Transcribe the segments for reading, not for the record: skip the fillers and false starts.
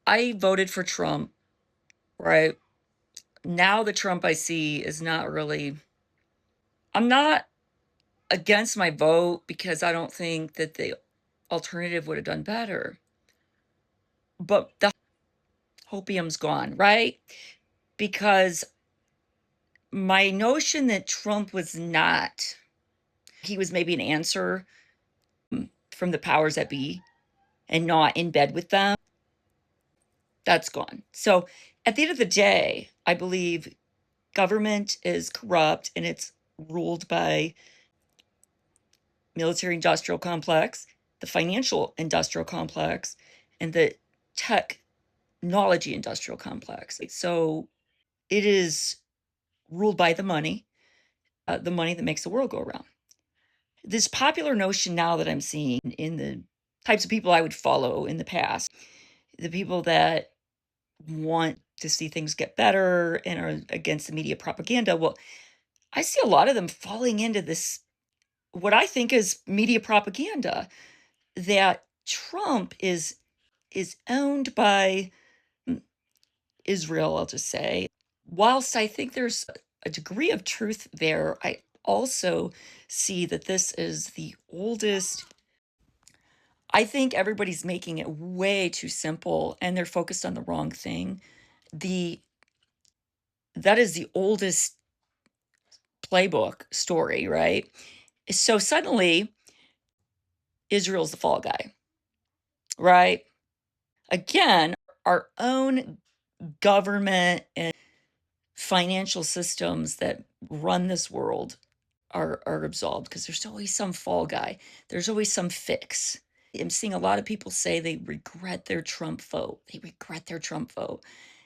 I voted for Trump, right? Now the Trump I see is not really I'm not against my vote because I don't think that the alternative would have done better. But the hopium's gone, right? Because my notion that Trump was not, he was maybe an answer from the powers that be and not in bed with them, that's gone. So at the end of the day, I believe government is corrupt and it's ruled by military industrial complex, the financial industrial complex, and the technology industrial complex. So it is ruled by the money that makes the world go around. This popular notion now that I'm seeing in the types of people I would follow in the past, the people that want to see things get better and are against the media propaganda. Well, I see a lot of them falling into this, what I think is media propaganda, that Trump is owned by Israel, I'll just say. Whilst I think there's a degree of truth there, I also see that this is the oldest. I think everybody's making it way too simple and they're focused on the wrong thing. The that is the oldest playbook story, right? So suddenly Israel's the fall guy, right? Again, our own government and financial systems that run this world are absolved because there's always some fall guy. There's always some fix. I'm seeing a lot of people say they regret their Trump vote. They regret their Trump vote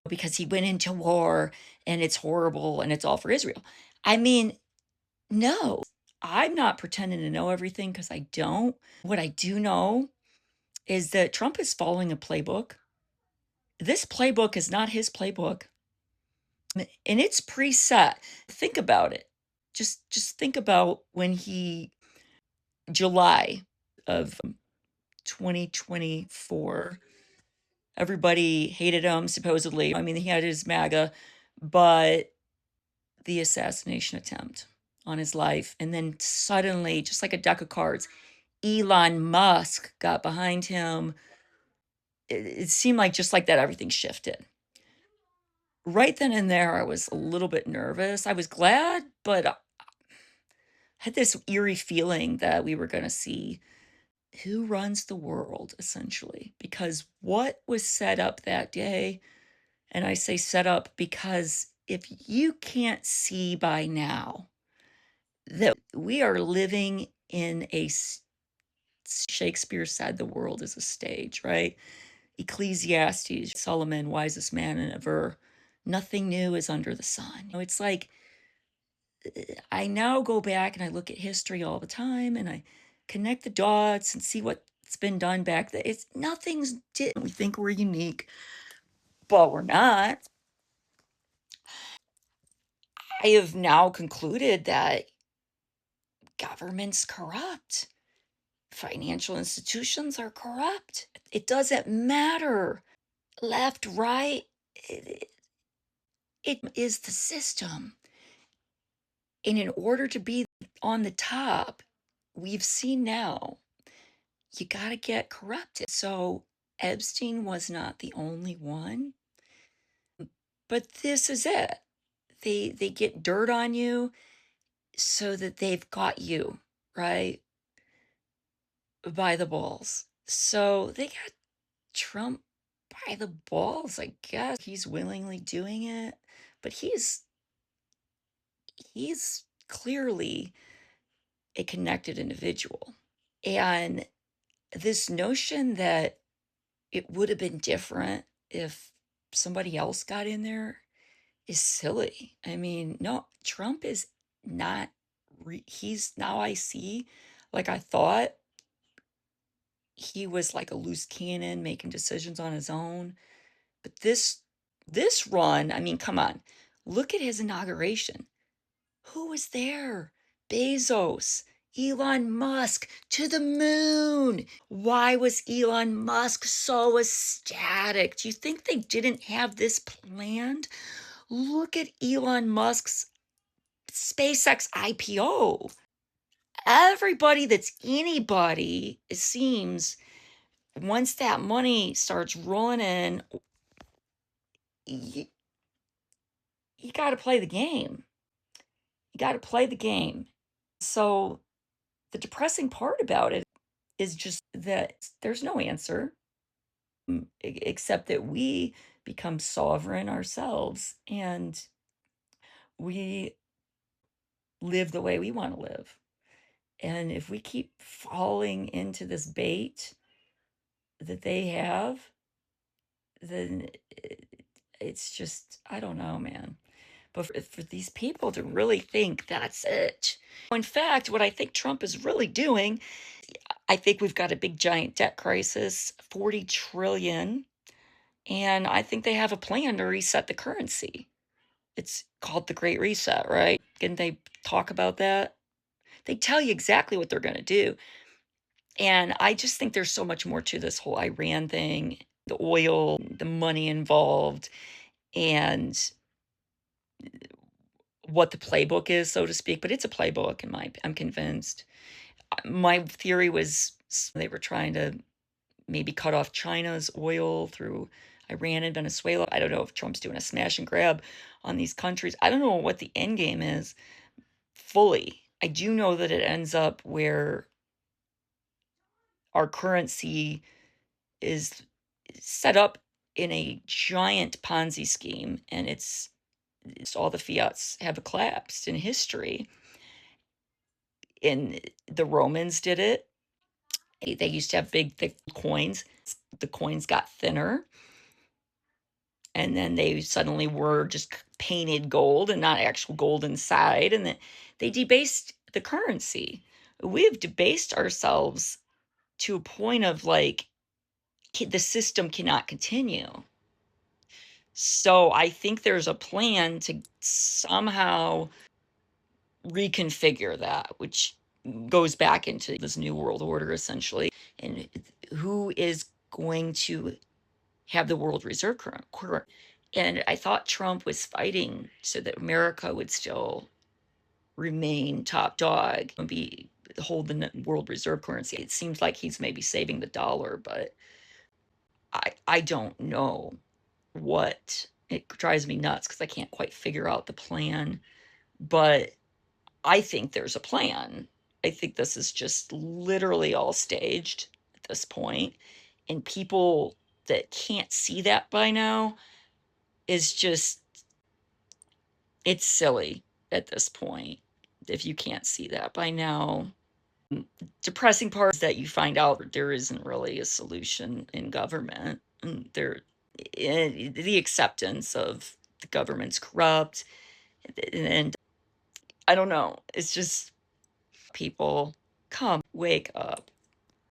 because he went into war and it's horrible and it's all for Israel. I mean, no, I'm not pretending to know everything because I don't. What I do know is that Trump is following a playbook. This playbook is not his playbook, and it's preset. Think about it. Just think about when he July of 2024. Everybody hated him supposedly. I mean, he had his MAGA, but the assassination attempt on his life, and then suddenly, just like a deck of cards, Elon Musk got behind him. It seemed like just like that, everything shifted. Right then and there, I was a little bit nervous. I was glad, but I had this eerie feeling that we were going to see who runs the world, essentially, because what was set up that day, and I say set up because if you can't see by now that we are living in Shakespeare said the world is a stage, right? Ecclesiastes, Solomon, wisest man in ever, nothing new is under the sun. It's like I now go back and I look at history all the time and I connect the dots and see what's been done back there. It's nothing's did. We think we're unique, but we're not. I have now concluded that government's corrupt. Financial institutions are corrupt. It doesn't matter. Left, right, it is the system. And in order to be on the top, we've seen now you got to get corrupted. So Epstein was not the only one, but this is it. They get dirt on you so that they've got you, right? By the balls. So they got Trump by the balls, I guess. He's willingly doing it, but he's clearly a connected individual. And this notion that it would have been different if somebody else got in there is silly. I mean, no, Trump is not, he's now I see, like I thought he was like a loose cannon making decisions on his own. But this run, I mean, come on, look at his inauguration. Who was there? Bezos, Elon Musk to the moon. Why was Elon Musk so ecstatic? Do you think they didn't have this planned? Look at Elon Musk's SpaceX IPO. Everybody that's anybody, it seems, once that money starts rolling in, you, you got to play the game. You got to play the game. So the depressing part about it is just that there's no answer, except that we become sovereign ourselves and we live the way we want to live. And if we keep falling into this bait that they have, then it's just, I don't know, man. But for these people to really think that's it. In fact, what I think Trump is really doing, I think we've got a big giant debt crisis, 40 trillion, and I think they have a plan to reset the currency. It's called the Great Reset, right? Didn't they talk about that? They tell you exactly what they're going to do. And I just think there's so much more to this whole Iran thing, the oil, the money involved, and what the playbook is, so to speak. But it's a playbook, I'm convinced. My theory was they were trying to maybe cut off China's oil through Iran and Venezuela. I don't know if Trump's doing a smash and grab on these countries. I don't know what the end game is fully. I do know that it ends up where our currency is set up in a giant Ponzi scheme, and it's all the fiats have collapsed in history. And the Romans did it. They used to have big, thick coins. The coins got thinner, and then they suddenly were just painted gold and not actual gold inside, and then they debased the currency. We've debased ourselves to a point of like the system cannot continue. So I think there's a plan to somehow reconfigure that, which goes back into this new world order essentially. And who is going to have the world reserve current? And I thought Trump was fighting so that America would still remain top dog and be hold the world reserve currency. It seems like he's maybe saving the dollar, but I don't know what. It drives me nuts because I can't quite figure out the plan, but I think there's a plan. I think this is just literally all staged at this point, and people that can't see that by now is just, it's silly at this point if you can't see that by now. Depressing part is that you find out there isn't really a solution in government, and the acceptance of the government's corrupt, and I don't know, it's just people, come, wake up.